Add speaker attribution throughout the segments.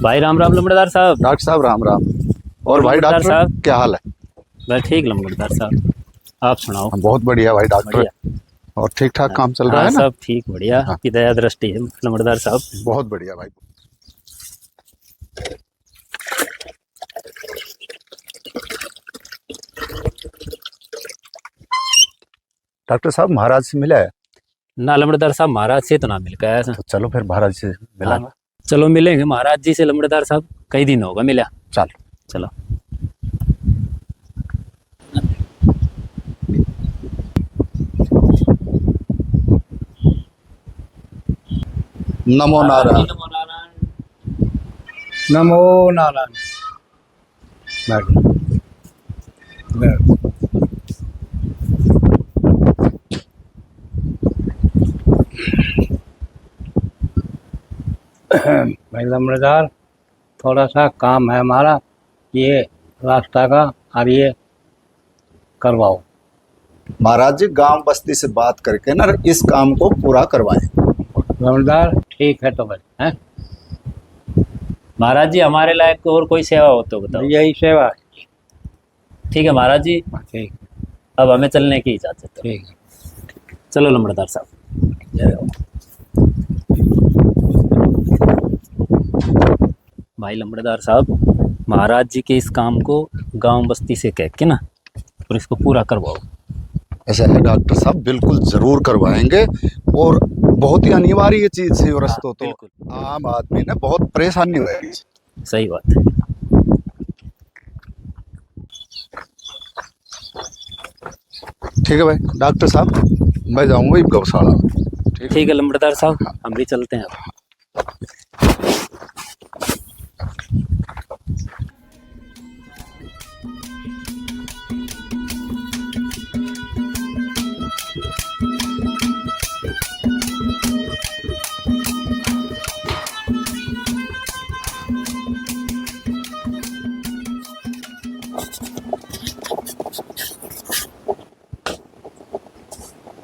Speaker 1: भाई राम राम लम्बड़दार साहब।
Speaker 2: डॉक्टर साहब राम राम। और भाई
Speaker 1: लम्बड़दार
Speaker 2: डॉक्टर
Speaker 1: साहब।
Speaker 2: क्या हाल है?
Speaker 1: बस ठीक लम्बड़दार साहब, आप सुनाओ।
Speaker 2: बहुत बढ़िया भाई डॉक्टर।
Speaker 1: बढ़िया।
Speaker 2: और ठीक ठाक
Speaker 1: हाँ,
Speaker 2: काम चल रहा
Speaker 1: हाँ
Speaker 2: है ना?
Speaker 1: सब ठीक बढ़िया,
Speaker 2: हाँ,
Speaker 1: आपकी दया दृष्टि है लम्बड़दार साहब।
Speaker 2: बहुत बढ़िया भाई। डॉक्टर साहब महाराज से मिला है?
Speaker 1: ना लम्बड़दार साहब, महाराज से तो ना मिल गया है।
Speaker 2: तो चलो फिर महाराज से
Speaker 1: हाँ,
Speaker 2: मिलांगा।
Speaker 1: चलो मिलेंगे महाराज जी से लम्बड़दार साहब, कई दिन होगा मिला।
Speaker 2: चल
Speaker 1: चलो।
Speaker 2: नमो नारायण।
Speaker 3: नमो नारायण। बैठो, बैठो। भाई लम्बड़दार, थोड़ा सा काम है हमारा, ये रास्ता का, और ये करवाओ।
Speaker 2: महाराज जी गांव बस्ती से बात करके ना इस काम को पूरा करवाएं।
Speaker 3: लम्बड़दार ठीक है, तो बस है
Speaker 1: महाराज जी हमारे लायक और कोई सेवा हो तो बताओ।
Speaker 3: यही सेवा है।
Speaker 1: ठीक है महाराज जी,
Speaker 3: ठीक,
Speaker 1: अब हमें चलने की इजाजत है।
Speaker 3: ठीक है।
Speaker 1: चलो लम्बड़दार साहब।
Speaker 3: जय हो।
Speaker 1: भाई लम्बड़दार साहब, महाराज जी के इस काम को गांव बस्ती से कह के ना और इसको पूरा करवाओ।
Speaker 2: ऐसा है डॉक्टर साहब, बिल्कुल जरूर करवाएंगे। और बहुत ही अनिवार्य ये चीज है। रस्तों तो
Speaker 1: बिल्कुल
Speaker 2: आम आदमी ने बहुत परेशानी होगी।
Speaker 1: सही बात है।
Speaker 2: ठीक है भाई डॉक्टर साहब, मैं जाऊंगा गौशाला में।
Speaker 1: ठीक है लम्बड़दार साहब, हम भी चलते हैं अब।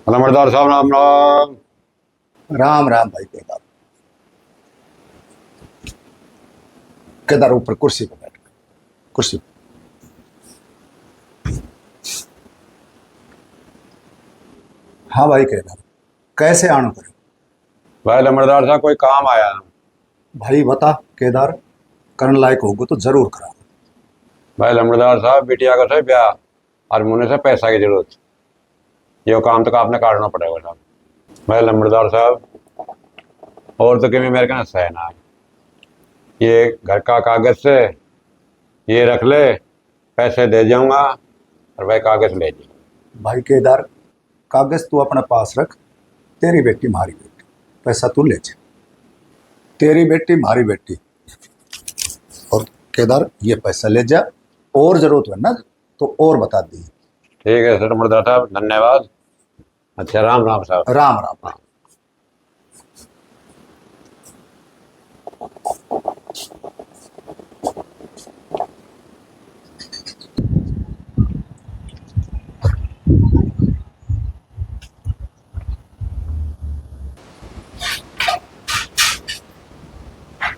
Speaker 4: नंबरदार साहब राम राम।
Speaker 2: राम राम भाई केदार। केदार ऊपर कुर्सी पर बैठ, कुर्सी पर। हाँ भाई केदार, कैसे आना करो?
Speaker 4: भाई नंबरदार साहब कोई काम आया है।
Speaker 2: भाई बता केदार, करने लायक होगो तो जरूर करा।
Speaker 4: भाई नंबरदार साहब बिटिया का से ब्याह और मुझे से पैसा की जरूरत, ये काम तो आपने काटना पड़ेगा साहब। भाई नंबरदार साहब और तो कि मेरे का है ना, ये घर का कागज से ये रख ले, पैसे दे जाऊंगा और भाई कागज ले जी।
Speaker 2: भाई केदार, कागज तू अपने पास रख। तेरी बेटी हमारी बेटी, पैसा तू ले जा। तेरी बेटी हमारी बेटी। और केदार ये पैसा ले जा, और जरूरत है ना तो और बता दी।
Speaker 4: ठीक है सर नंबरदार साहब, धन्यवाद। अच्छा राम राम साहब।
Speaker 2: राम राम भाई।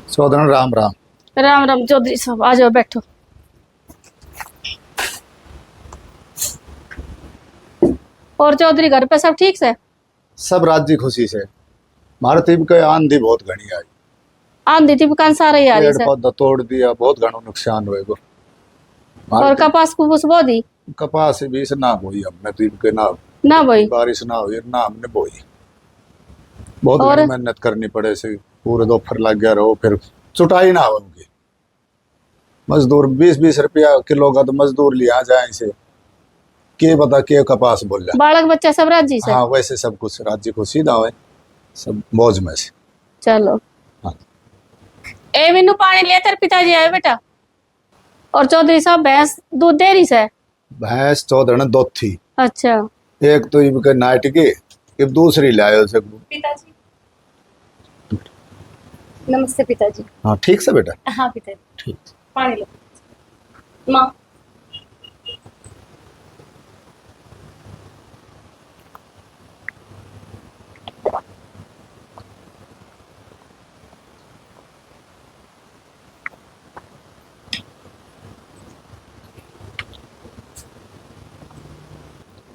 Speaker 2: सोदन राम राम।
Speaker 5: राम राम चौधरी साहब, आ जाओ बैठो। और चौधरी घर पे सब ठीक से?
Speaker 2: सब राज्य खुशी से। भारत के आंधी बहुत घनी आई,
Speaker 5: आंधी टिपकान सारा ही आ रही
Speaker 2: पेड़
Speaker 5: से।
Speaker 2: पौधा तोड़ दिया, बहुत घणो नुकसान हुएगो।
Speaker 5: और कपास कुपूस बो दी?
Speaker 2: कपास बीस ना बोई हमने, तीन के ना
Speaker 5: ना भाई।
Speaker 2: बारिश ना हुई ना हमने बोई। बहुत
Speaker 5: और?
Speaker 2: घनी मेहनत करनी पड़े से, पूरे दोपहर लग गया रहो, फिर चुटाई ना होगी। मजदूर 20-20 रुपया किलो का तो मजदूर लिया जाए से, के बता के कपास बोल रहा।
Speaker 5: बालक बच्चा सब राजी से?
Speaker 2: हाँ वैसे सब कुछ राज्य को सीधा हो, सब मौज में से।
Speaker 5: चलो।
Speaker 2: हाँ।
Speaker 5: ए मीनू पानी ले, तेरे पिताजी आए बेटा। और चौधरी साहब भैंस दूध दे रही से?
Speaker 2: भैंस 14 दो थी।
Speaker 5: अच्छा।
Speaker 2: एक तो इनके नाइट की, एक दूसरी लाए से।
Speaker 5: पिताजी नमस्ते पिताजी।
Speaker 2: हाँ ठीक से बेटा।
Speaker 5: हाँ पिताजी।
Speaker 2: ठीक।
Speaker 5: पानी लो माँ।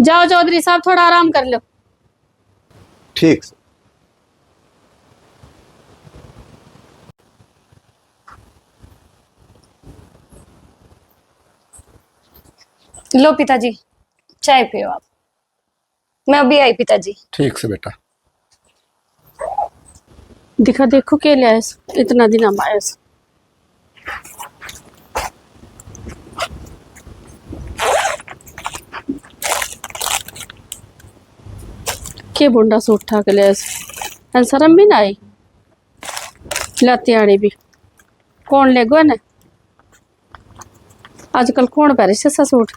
Speaker 5: जाओ चौधरी साहब थोड़ा आराम कर लो।
Speaker 2: ठीक से।
Speaker 6: लो पिताजी, चाय पियो आप। मैं अभी आई पिताजी।
Speaker 2: ठीक से बेटा।
Speaker 5: दिखा देखो के लिया है इतना दिन हम आए से। के बुंडा सूट ठा के लिया है, शर्म भी ना आई लाती आड़ी भी। कौन ले गो ने आजकल कौन पहरे से सूट।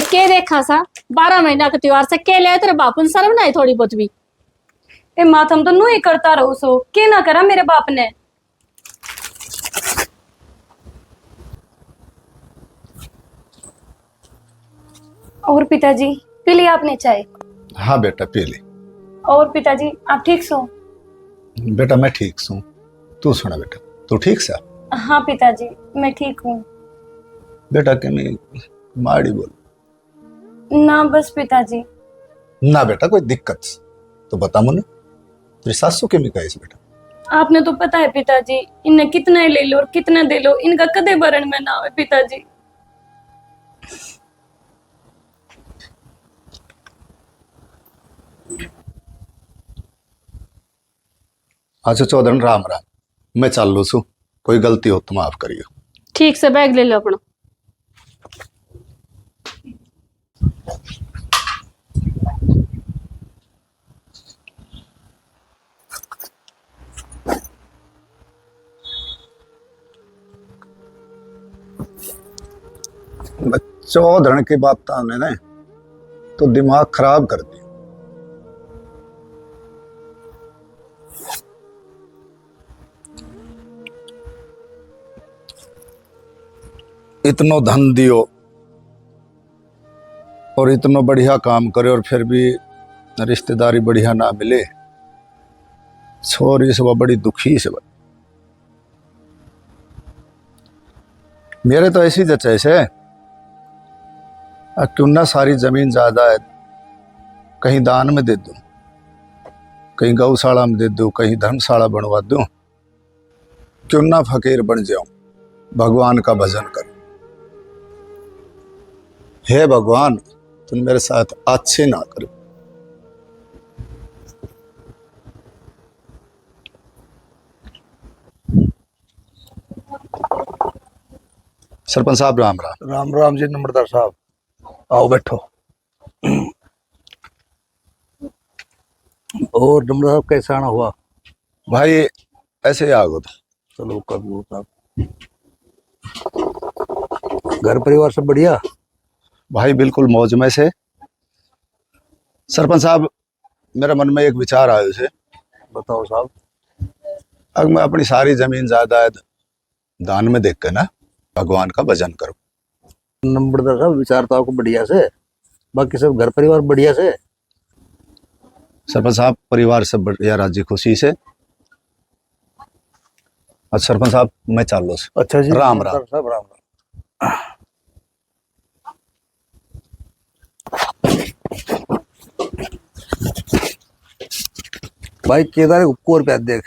Speaker 5: के देखा सा 12 महीना का त्योहार से के ले तेरे बापू ने शर्म ना आई थोड़ी बहुत भी।
Speaker 6: ए माथम तो नू ही करता रहो सो के ना करा मेरे बाप ने। और पिताजी पी लिया आपने चाय?
Speaker 2: हाँ बेटा पी ली।
Speaker 6: और पिताजी आप ठीक सो?
Speaker 2: बेटा मैं ठीक हूँ, तू सुना बेटा, तू ठीक सा?
Speaker 6: हाँ पिताजी मैं ठीक हूँ।
Speaker 2: बेटा के मैं माड़ी बोल
Speaker 6: ना बस पिताजी।
Speaker 2: ना बेटा कोई दिक्कत तो बता मुझे, तेरी सासू के में कहे बेटा?
Speaker 6: आपने तो पता है पिताजी, इन्हें कितना ही ले लो और कितना दे लो इनका कदे भरण में ना आवे पिताजी।
Speaker 2: अच्छा चौधरी राम राम, मैं चल लू सू, कोई गलती हो तो माफ करियो।
Speaker 5: ठीक से बैग ले लो अपना।
Speaker 2: चौधरी की बात ने तो दिमाग खराब कर दिया। इतनो धन दियो और इतनो बढ़िया काम करे और फिर भी रिश्तेदारी बढ़िया ना मिले, छोरी से वह बड़ी दुखी से। मेरे तो ऐसी जचे से क्यों ना सारी जमीन ज्यादा है कहीं दान में दे दूं, कहीं गौशाला में दे दूं, कहीं धर्मशाला बनवा दूं, क्यों ना फकीर बन जाऊं, भगवान का भजन करूं। हे भगवान तुम मेरे साथ अच्छे ना करो। सरपंच साहब राम राम।
Speaker 7: राम राम जी नंबरदार साहब, आओ बैठो। और नंबरदार साहब कैसा आना हुआ?
Speaker 2: भाई ऐसे ही आ गो तो।
Speaker 7: चलो कब साहब, घर परिवार सब बढ़िया?
Speaker 2: भाई बिल्कुल मौज में से। सरपंच साहब मेरे मन में एक विचार आयो से।
Speaker 7: बताओ साहब।
Speaker 2: अब मैं अपनी सारी जमीन जायदाद दान में देख के ना भगवान का भजन करूं।
Speaker 7: नंबरदार साहब विचार तो आपको बढ़िया से, बाकी सब घर परिवार बढ़िया से?
Speaker 2: सरपंच साहब परिवार सब बढ़िया राजी खुशी से। अच्छा सरपंच साहब मैं चल लो।
Speaker 7: अच्छा जी
Speaker 2: राम
Speaker 7: नंबरदार
Speaker 2: राम।
Speaker 7: साहब राम राम। भाई केदार को रुपया देख।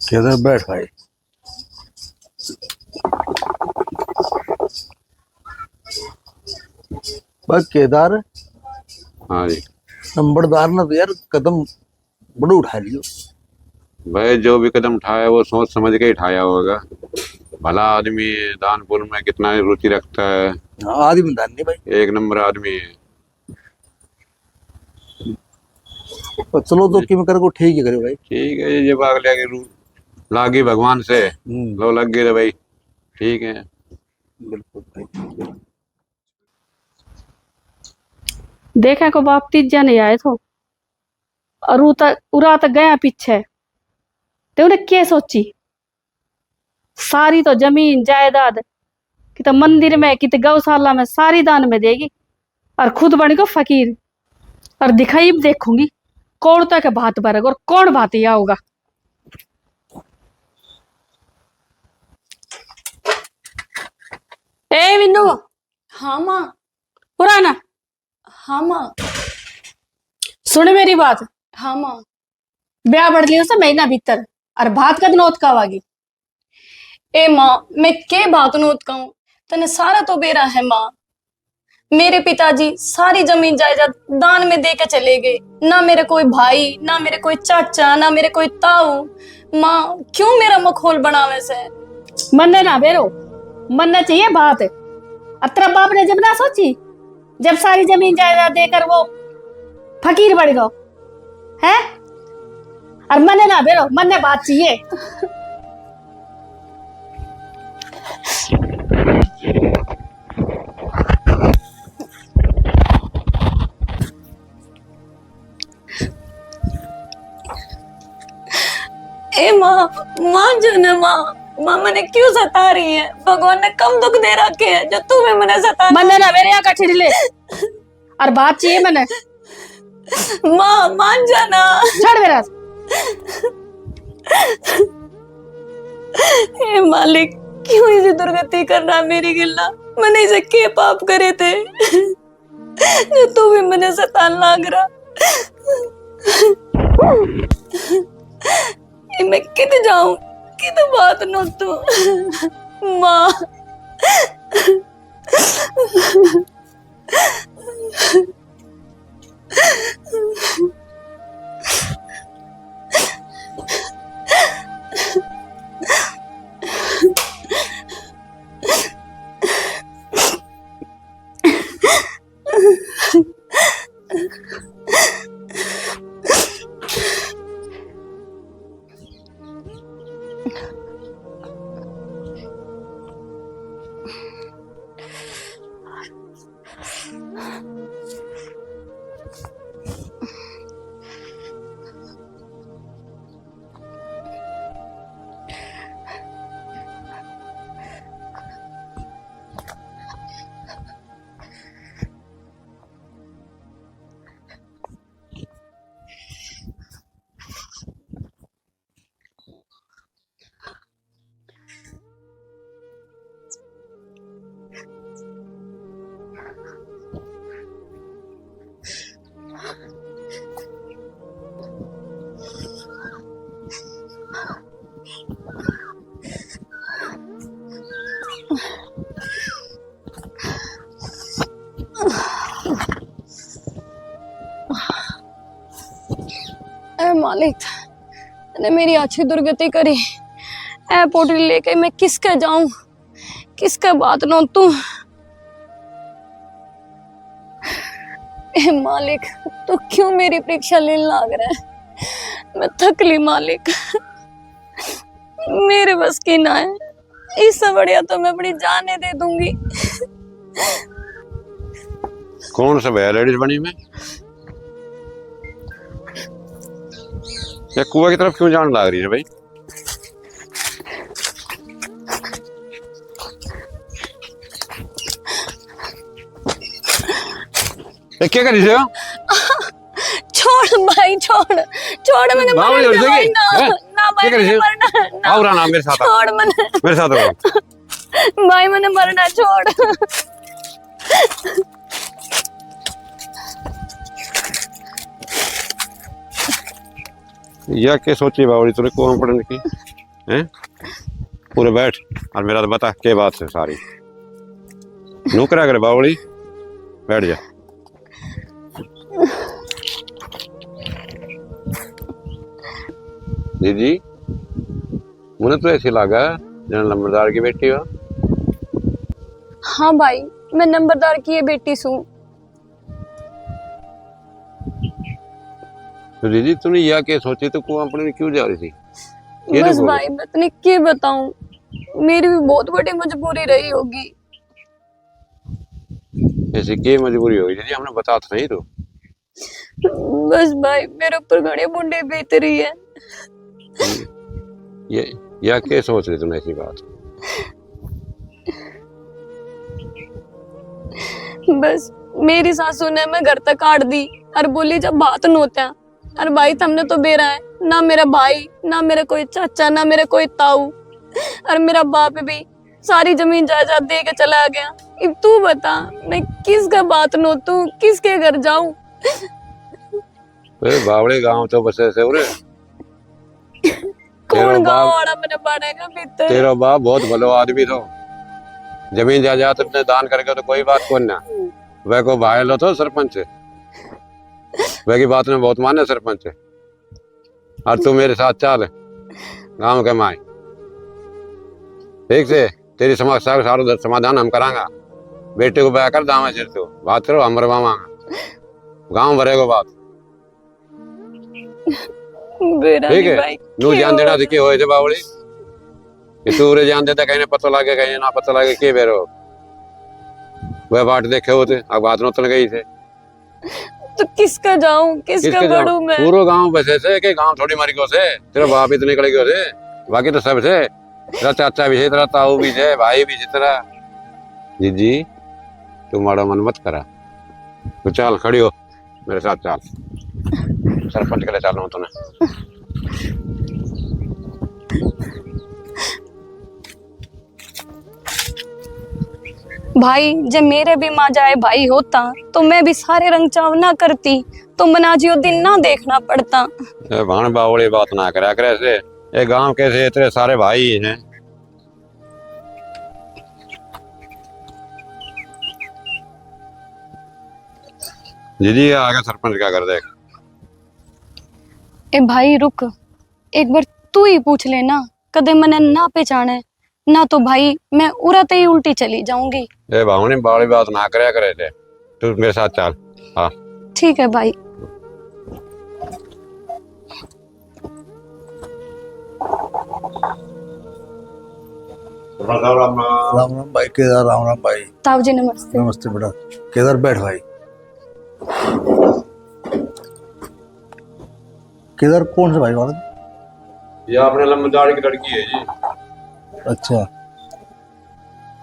Speaker 7: केदार बैठ भाई। भाई केदार,
Speaker 4: हाँ जी
Speaker 7: नंबरदार ने तो यार कदम बड़ा उठा लियो।
Speaker 4: भाई, जो भी कदम उठाया वो सोच समझ के ही उठाया होगा। भला आदमी है, दान पुण्य में कितना रुचि रखता है।
Speaker 7: हाँ आदमी दान नहीं भाई,
Speaker 4: एक नंबर आदमी है।
Speaker 7: पर चलो तो किम कर को ठीक ही करे भाई।
Speaker 4: ठीक है, ये बाग ले आगे लागी भगवान से लो लग गए भाई। ठीक है
Speaker 7: बिल्कुल भाई।
Speaker 5: देखा को बाप तीजा नहीं आए तो और उरा तक गया पीछे तो उन्हें क्या सोची सारी तो जमीन जायदाद कि तो मंदिर में कि तो गौशाला में सारी दान में देगी और खुद बन को फकीर और दिखाई देखूंगी कौन तक भात भरेगा और कौन भात या होगा। ए विन्नू
Speaker 6: हाँ माँ।
Speaker 5: पुराना
Speaker 6: हाँ माँ।
Speaker 5: सुन मेरी बात
Speaker 6: हाँ माँ।
Speaker 5: ब्याह बढ़ लियो से महीना भीतर और भात कद नोत कावागी।
Speaker 6: ए माँ मैं के बात नोत कहूँ तने सारा तो बेरा है माँ। मेरे पिताजी सारी जमीन जायदाद दान में दे के चले गए, ना मेरे कोई भाई ना मेरे कोई चाचा ना मेरे कोई ताऊ। माँ क्यों मेरा मखौल बनावे से।
Speaker 5: मन्ने ना बेरो मन्ना चाहिए बात अब तेरा बाप ने जब ना सोची जब सारी जमीन जायदाद देकर वो फकीर बढ़ गो है और मन्ने ना बेरो मन्ने बात चाहिए।
Speaker 6: ए माँ मान जाना माँ। माँ मैंने क्यों सता रही है। भगवान ने कम दुख दे रखे है जो तुम्हें मैंने सता।
Speaker 5: मन्ने ना मेरे यहाँ का छिड़ले और बात चाहिए मैंने।
Speaker 6: माँ मान जाना।
Speaker 5: छोड़ मेरा
Speaker 6: हे मालिक क्यों इसे दुर्गति कर रहा मेरी गिल्ला। मैंने इसे के पाप करे थे जो तू भी मैंने सतान लाग रहा। मैं कित जाऊं कित बात नो तू माँ। ऐ मालिक तूने मेरी अच्छी दुर्गति करी। ऐ पोटली लेके मैं किसके जाऊं किसके बात नो तू। ए मालिक तू क्यों मेरी परीक्षा लेने लाग रहा है। मैं थक ली मालिक मेरे बस की ना है। इससे बढ़िया तो मैं अपनी जाने दे दूंगी।
Speaker 4: कौन सा भैया लेडीज बनी में या कुआ की तरफ क्यों जान लग रही है भाई। क्या कर रही हो।
Speaker 6: छोड़ भाई छोड़ छोड़ मैंने मरना भाई ना ना भाई मैंने मरना
Speaker 4: आओ ना मेरे साथ
Speaker 6: छोड़ मैंने
Speaker 4: मेरे साथ आओ
Speaker 6: भाई मैंने मरना छोड़।
Speaker 4: या क्या सोची बावड़ी तूने कौन पढ़ने की हैं। पूरे बैठ और मेरा तो बता क्या बात है सारी। नौकरा करे बावड़ी बैठ जा। दीदी मुझे तो ऐसी लगा जन नंबरदार की बेटी हो।
Speaker 6: हाँ भाई मैं नंबरदार की ये बेटी सू।
Speaker 4: तो दीदी तूने यह क्या सोची तो कुआं पढ़ने क्यों जा रही थी।
Speaker 6: बस भाई मैं तने क्या बताऊं मेरी भी बहुत बड़ी मजबूरी रही होगी।
Speaker 4: ऐसी क्या मजबूरी होगी दीदी हमने बता तो नहीं तो।
Speaker 6: बस भाई मेरे ऊपर घड़े मुंडे बीत रही है।
Speaker 4: ये या क्या सोच रही तुम ऐसी बात?
Speaker 6: बस मेरी सासू ने मैं घर तक काट दी और बोली जब बात नोत्या। और भाई तुमने तो बेरा है, ना मेरा भाई, ना मेरा कोई चाचा, ना मेरा कोई ताऊ, और मेरा बाप भी सारी जमीन जायदाद दे के चला गया। अब तू बता मैं किसका बात नोतूं, किसके घर जाऊं?
Speaker 4: बावड़े गांव तो बस ऐसे हो रहे।
Speaker 6: कौन गाँव वाला मैंने बनेगा भीतर?
Speaker 4: तेरा बाप बहुत भलो आदमी तो, जमीन जायदाद तुमने दान करके तो कोई बात कौन ना। वह को भाई लो तो सरपंच, वह की बात में बहुत माने सरपंच। और तू मेरे साथ चल गांव के माए, ठीक से तेरी समस्या का सारा समाधान हम करांगा। बेटे को ब्याह कर दामा सिर तू बात करो हम रवावांगा, गांव भरेगा बात, ठीक है? नू जान देना दिखे होए थे बावड़ी कि तू रे जान देता, कहीं पता लगे कहीं ना पता लगे के बेरो वह बाट देखे होते। अब बात नोतन गई थे
Speaker 6: तो किसका जाऊं, किसका बढ़ूं मैं?
Speaker 4: पूरा गांव बसे से के गांव थोड़ी मरी को से, तेरा बाप इतने निकल गयो से, बाकी तो सब से, तेरा चाचा भी है, तेरा ताऊ भी है, भाई भी है तेरा। जी तू माड़ा मन मत करा, तो चल खड़ी हो मेरे साथ चल, सरपंच के लिए चल रहा हूँ तूने।
Speaker 6: भाई जब मेरे भी माँ जाए भाई होता तो मैं भी सारे रंग चाव ना करती, तो मनाजियो दिन ना देखना पड़ता।
Speaker 4: भाण बावड़ी बात ना करा करे से, ये गांव कैसे तेरे सारे भाई हैं। जी आगे सरपंच क्या कर देख।
Speaker 6: ए भाई रुक, एक बार तू ही पूछ लेना, कदे मने ना पहचाने ना तो भाई मैं उड़ते ही उल्टी चली जाऊंगी।
Speaker 4: ए भावनी बावड़ी बात ना करे करे थे, तू मेरे साथ चल। हाँ
Speaker 6: ठीक है भाई।
Speaker 2: राम राम भाई केदार, राम राम भाई।
Speaker 6: ताऊ जी नमस्ते।
Speaker 2: नमस्ते बेटा। केदार बैठ भाई। केदार कौन से भाई वाला?
Speaker 4: ये अपने लंबदाड़ी की लड़की है जी।
Speaker 2: अच्छा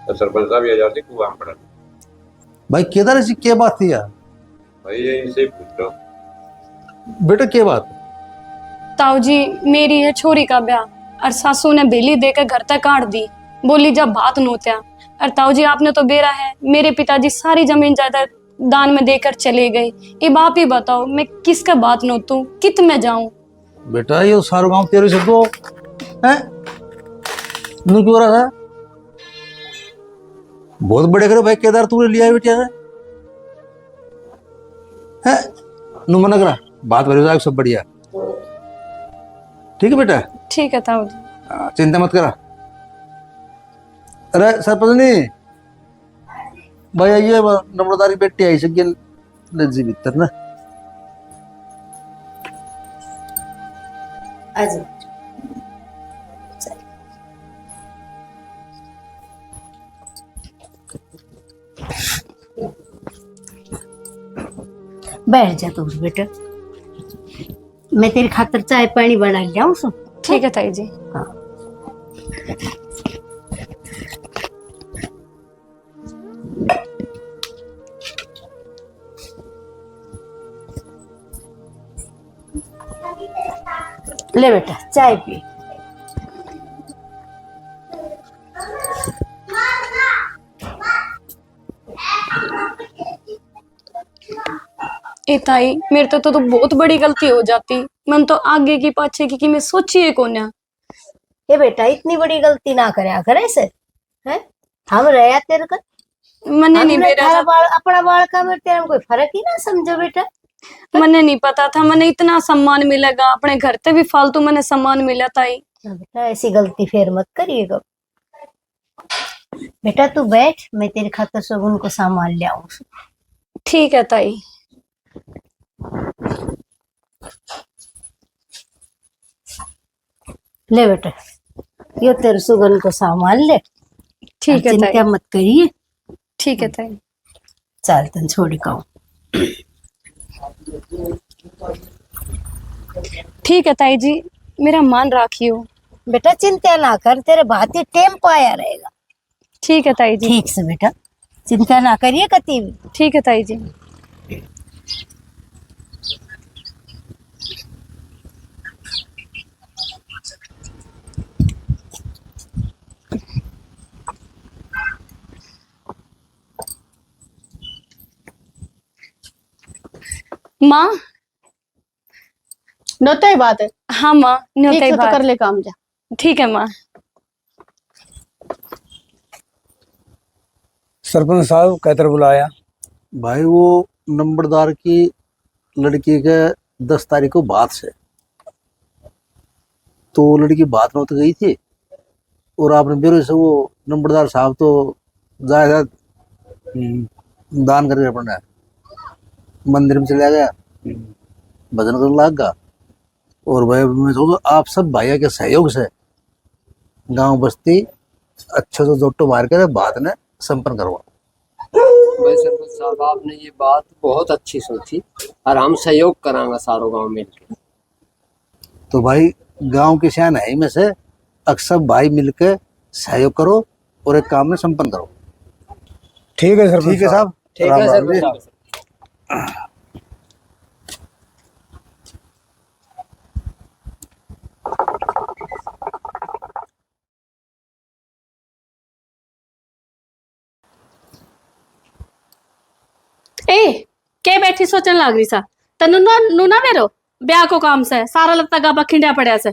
Speaker 4: तो सरपंच साहब ये जाती कुआं पड़ा
Speaker 2: भाई, केदार ऐसी क्या बात थी यार?
Speaker 4: भाई, ये इनसे पूछ लो
Speaker 2: बेटा क्या बात?
Speaker 6: ताऊ जी मेरी है छोरी का ब्याह और सासू ने बेली देकर घर तक काट दी, बोली जब बात नोत्या। और ताऊ जी आपने तो बेरा है, मेरे पिताजी सारी जमीन जायदाद दान में देकर चले गए। अब आप ही बताओ मैं किसका बात नोतूं, कित में जाऊं?
Speaker 2: बेटा ये सारा गांव तेरे से दो है, नू क्यों रहा था? बहुत बड़े करे भाई केदार तूने लिया है बेटिया से है, नू मना करा बात भरी जाए सब बढ़िया, ठीक है बेटा?
Speaker 6: ठीक है ताऊ जी।
Speaker 2: चिंता मत करा। अरे सरपंच नहीं भाई, आइए नम्रतारी बेटी आई सके लज्जी भीतर ना।
Speaker 8: बैठ जा तू बेटा, मैं तेरी खातर चाय पानी बना लिया हूँ।
Speaker 6: ठीक है ताई जी।
Speaker 8: हाँ। ले बेटा चाय पी।
Speaker 6: ए ताई मेरे तो बहुत बड़ी गलती हो जाती, मन तो आगे की पाछे की मैं सोचिए कौन।
Speaker 8: ये बेटा इतनी बड़ी गलती ना करे करे से है, हम रहे तेरे का
Speaker 6: मने नहीं मेरा
Speaker 8: बाल अपना बाल का मेरे तेरे में कोई फर्क ही ना समझो बेटा।
Speaker 6: मने नहीं पता था, मने इतना सम्मान मिलेगा अपने घर से भी फालतू मने सम्मान मिला ताई।
Speaker 8: बेटा ऐसी गलती फिर मत करिएगा बेटा, तू बैठ मैं तेरे खातर शगुन को सामान ले आऊं।
Speaker 6: ठीक है ताई।
Speaker 8: ले बेटा यो तेरे सुगन को सामान ले।
Speaker 6: ठीक है ताई।
Speaker 8: चिंता मत करिए।
Speaker 6: ठीक है ताई।
Speaker 8: चल तन छोड़ी कहूँ।
Speaker 6: ठीक है ताई जी, मेरा मान राखियो।
Speaker 8: बेटा चिंता ना कर, तेरे भाती टेम्पो आया रहेगा।
Speaker 6: ठीक है ताई जी।
Speaker 8: ठीक से बेटा, चिंता ना करिए कति भी।
Speaker 6: ठीक है ताई जी। माँ,
Speaker 5: नोता ही बात है।
Speaker 6: हाँ माँ,
Speaker 5: ठीक
Speaker 6: न्योता ही
Speaker 5: से तो
Speaker 6: बात।
Speaker 5: कर ले काम जा।
Speaker 6: ठीक है माँ।
Speaker 3: सरपंच साहब कहकर बुलाया।
Speaker 7: भाई वो नंबरदार की लड़की के 10 तारीख को बात से, तो वो लड़की बात में तो गई थी, और आपने ब्यूरो से वो नंबरदार साहब तो जायदाद दान करके अपना मंदिर में चला गया, भजन करने लग गया। और भाई मैं सोचूं आप सब भाइयों के सहयोग से गांव बस्ती अच्छे से जोटो मार कर बात ने संपन्न करवा।
Speaker 9: भाई सरपंच साहब आपने ये बात बहुत अच्छी सोची और हम सहयोग करांगा सारो गांव मिलकर।
Speaker 7: तो भाई गांव के सियान है में से अक्सर भाई मिलकर सहयोग करो और एक काम में संपन्न करो।
Speaker 3: ठीक है सरपंच
Speaker 7: ठीक है साहब।
Speaker 9: ठीक
Speaker 7: राम
Speaker 9: है
Speaker 7: राम
Speaker 9: सरपंच
Speaker 7: जी।
Speaker 9: साहब।
Speaker 5: ए के बैठी सोचने लग रही सा? तनु ना नूना मेरो ब्याह को काम से सारा लगता गाबा खिंडा पड़ा से।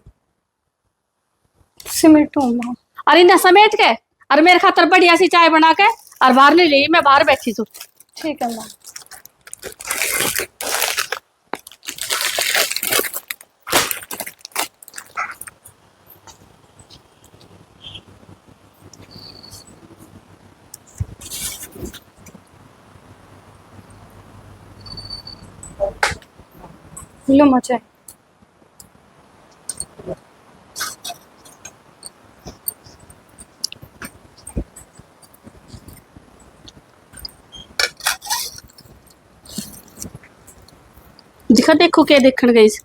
Speaker 6: सिमटो माँ।
Speaker 5: अरे ना समेट के और मेरे खातर बढ़िया सी चाय बना के और बाहर नहीं ली, मैं बाहर बैठी हूँ।
Speaker 6: ठीक है माँ। लो माँ चाय।
Speaker 5: दिखा देखो के देखण गई सी।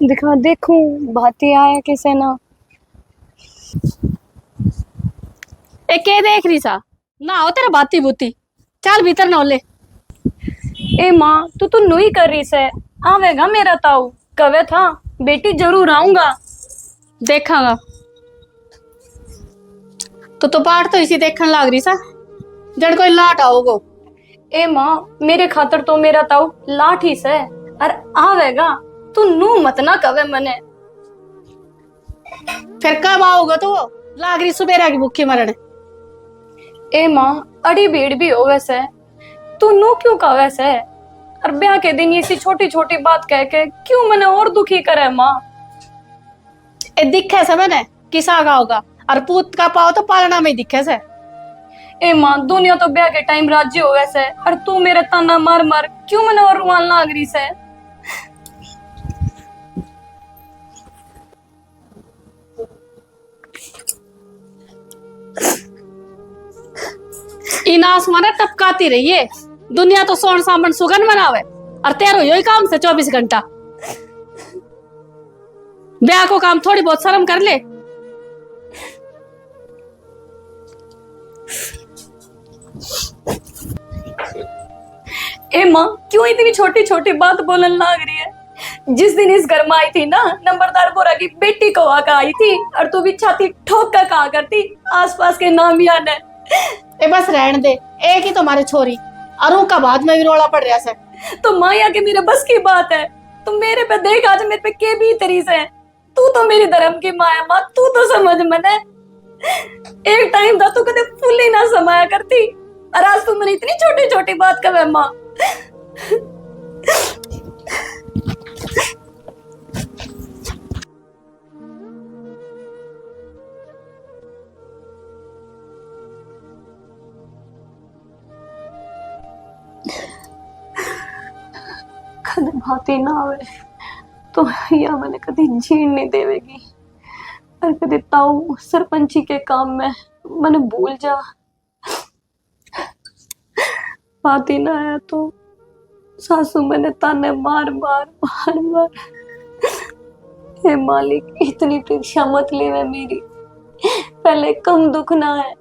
Speaker 6: दिखा देखूं भाती आया किसे ना।
Speaker 5: ए के देख रही सा? ना हो तेरा बाती बूती, चल भीतर ना ले।
Speaker 6: ए माँ तू नुई कर रही से, आवेगा मेरा ताऊ। कवे था बेटी जरूर आऊंगा।
Speaker 5: देखांगा तो बाट तो इसी देखने लग रही सा जड़ कोई लाट आओगो।
Speaker 6: ए माँ मेरे खातर तो मेरा ताऊ लाठी से और आवेगा। तू नू मत ना कवे मने।
Speaker 5: फिर कब आओगे तो लाग रही सुबेरा की भूखी मरने।
Speaker 6: ए माँ अड़ी भीड़ भी हो वैसे, तू नू क्यों कवे से? और ब्याह के दिन इसी छोटी छोटी बात कह के क्यों मने और दुखी करे माँ?
Speaker 5: ए दिखे से मैंने किसा का होगा और पूत का पाओ तो पालना में ही दिखे से।
Speaker 6: ए माँ दुनिया तो ब्याह के टाइम राज्य हो वैसे, और तू मेरे ताना मार मार क्यों मने और रुआन लाग रही से?
Speaker 5: इन आसमान टपकाती रही है दुनिया तो सोन सामन सुगन बनावे और तेरो यही काम से 24 घंटा। ब्याह को काम थोड़ी बहुत शर्म कर ले।
Speaker 6: ए माँ क्यों इतनी छोटी छोटी बात बोलने लग रही है? जिस दिन इस घर में आई थी ना, नंबरदार बोरा की बेटी को आका आई थी और तू भी छाती ठोक कर कहा करती आसपास के नामिया ने।
Speaker 5: ए बस रहने दे, एक ही तुम्हारे छोरी अरु का बाद में भी रोला पड़ रहा से।
Speaker 6: तो माया के मेरे बस की बात है। तुम मेरे पे देख आज मेरे पे के भी तरी से। तू तो मेरी धर्म की माँ है माँ, तू तो समझ मने। एक टाइम था तू कदे फुल ही ना समाया करती और आज तू मैंने इतनी छोटी छोटी बात कर माँ। कदे भाती ना आवे तो या मैंने कभी जीण नहीं देवेगी और कभी ताऊ सरपंची के काम में मैंने भूल जा बात ही ना आया तो सासू मैंने ताने मार मार मार मार। हे मालिक इतनी परीक्षा मत ले मेरी, पहले कम दुख ना है।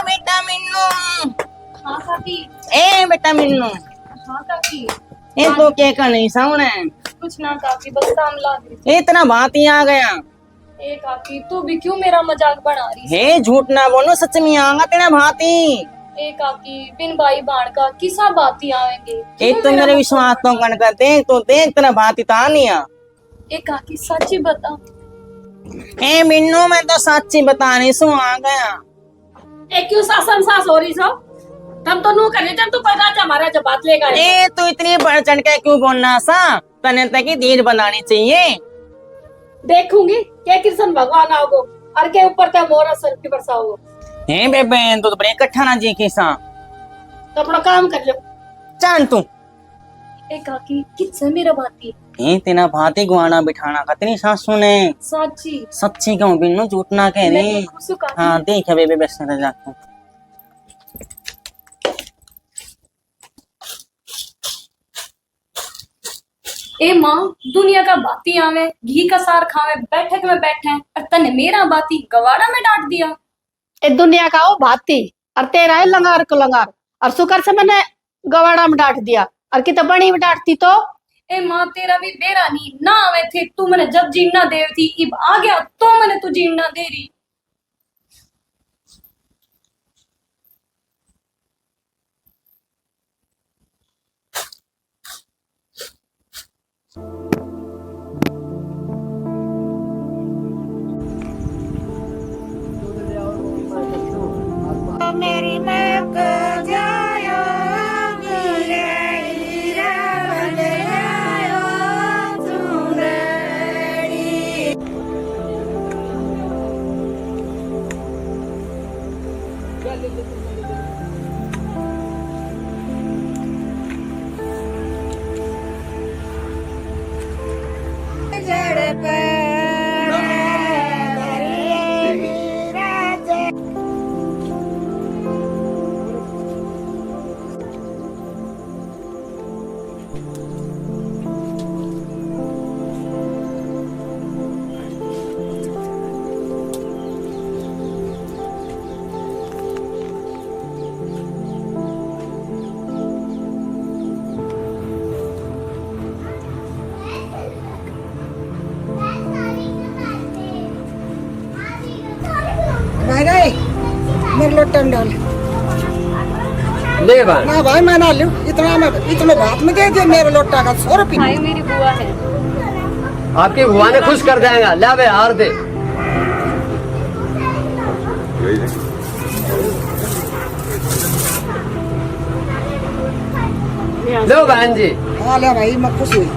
Speaker 10: बेटा मिन्नू,
Speaker 6: हाँ काकी।
Speaker 10: बेटा मिन्नू,
Speaker 6: हाँ काकी।
Speaker 10: ये तो क्या करनी सामने?
Speaker 6: कुछ ना काकी, बस काम ला रही।
Speaker 10: इतना बात ही आ गया।
Speaker 6: ए काकी तू भी क्यों मेरा मजाक बना रही है?
Speaker 10: हे झूठ ना बोलो, सच में आऊंगा तेरा भाती।
Speaker 6: ए काकी बिन भाई बाण का किसा बाती आवेंगे।
Speaker 10: एक तो मेरे विश्वास तो कन करते तो देख तेरा भाती ता नहीं आ।
Speaker 6: ए काकी सच्ची बता।
Speaker 10: ए मिन्नू मैं तो सच्ची बताने सु आ गया।
Speaker 5: ए क्यों सासन सास हो रही सो? तम तो नू करे जब तू पर राजा महाराजा बात लेगा।
Speaker 10: ए तू इतनी बढ़ चढ़ के क्यों बोलना सा? तने तक की धीर बनानी चाहिए।
Speaker 5: देखूंगी क्या कृष्ण भगवान आओगे और के ऊपर ते मोरा सर की बरसाओगे।
Speaker 10: हे बेबे तो बड़े इकट्ठा ना जी किसा
Speaker 5: तो अपना काम कर लो।
Speaker 10: चांद तू
Speaker 6: ए काकी किससे मेरा बाती?
Speaker 10: ए तेरा भाती गुआना बिठाना का तेरी सासू ने।
Speaker 6: सच्ची
Speaker 10: सच्ची क्यों बिन्नू, झूठ ना कह रही। हाँ देख बेबे बस जाके
Speaker 6: ए माँ दुनिया का बाती आवे घी का सार खावे बैठक में बैठे और तने मेरा बाती गवाड़ा में डांट दिया।
Speaker 5: ए दुनिया का वो भाती और तेरा है लंगार को लंगार और शुक्र से मैंने गवाड़ा में डांट दिया और कित बड़ी में डांटती तो।
Speaker 6: ए माँ तेरा भी बेरा नहीं ना आवे थे तू मैंने जब जीना दे थी इब आ गया तो मैंने तू जीना दे रही।
Speaker 10: मेरी माँ को जायो मेरे लोटा में डाल
Speaker 9: ले भाई
Speaker 10: ना भाई मैं ना लूं इतना भात में दे दे मेरे लोटा का 100 रुपये।
Speaker 6: भाई मेरी बुआ है।
Speaker 9: आपकी बुआ ने खुश कर जाएगा। ले बे हार दे। लो बहन जी।
Speaker 10: हाँ ले भाई मैं खुश हुई।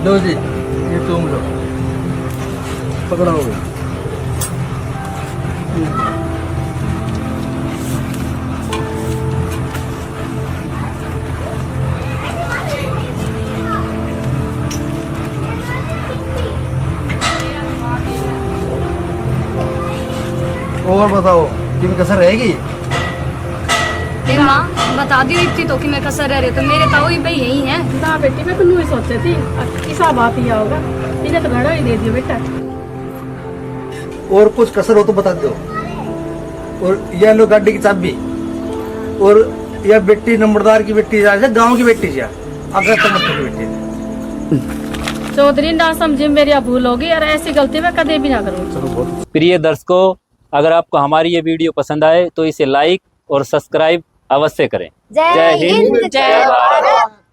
Speaker 7: लो जी ये तुम लो, पकड़ा होगा। और बताओ किन कसर रहेगी?
Speaker 6: ए माँ बता दी इतनी तो कि मैं कसर रह रही तो मेरे ताऊ ही भाई यही है
Speaker 5: ना बेटी मैं तो नहीं सोची थी किसा बात ही होगा, इन्हें तो घड़ा ही दे दिया बेटा।
Speaker 7: और कुछ कसर हो तो बता दो। और यह लो गाड़ी की चाबी। और यह बेटी नंबरदार की बेटी है, गांव की बेटी है, अगर तक की बेटी।
Speaker 5: चौधरी ना समझे मेरी भूल होगी और ऐसी गलती मैं कभी भी ना करूँ।
Speaker 1: प्रिय दर्शकों, अगर आपको हमारी ये वीडियो पसंद आए तो इसे लाइक और सब्सक्राइब अवश्य करें।
Speaker 8: जय हिंद, जय भारत।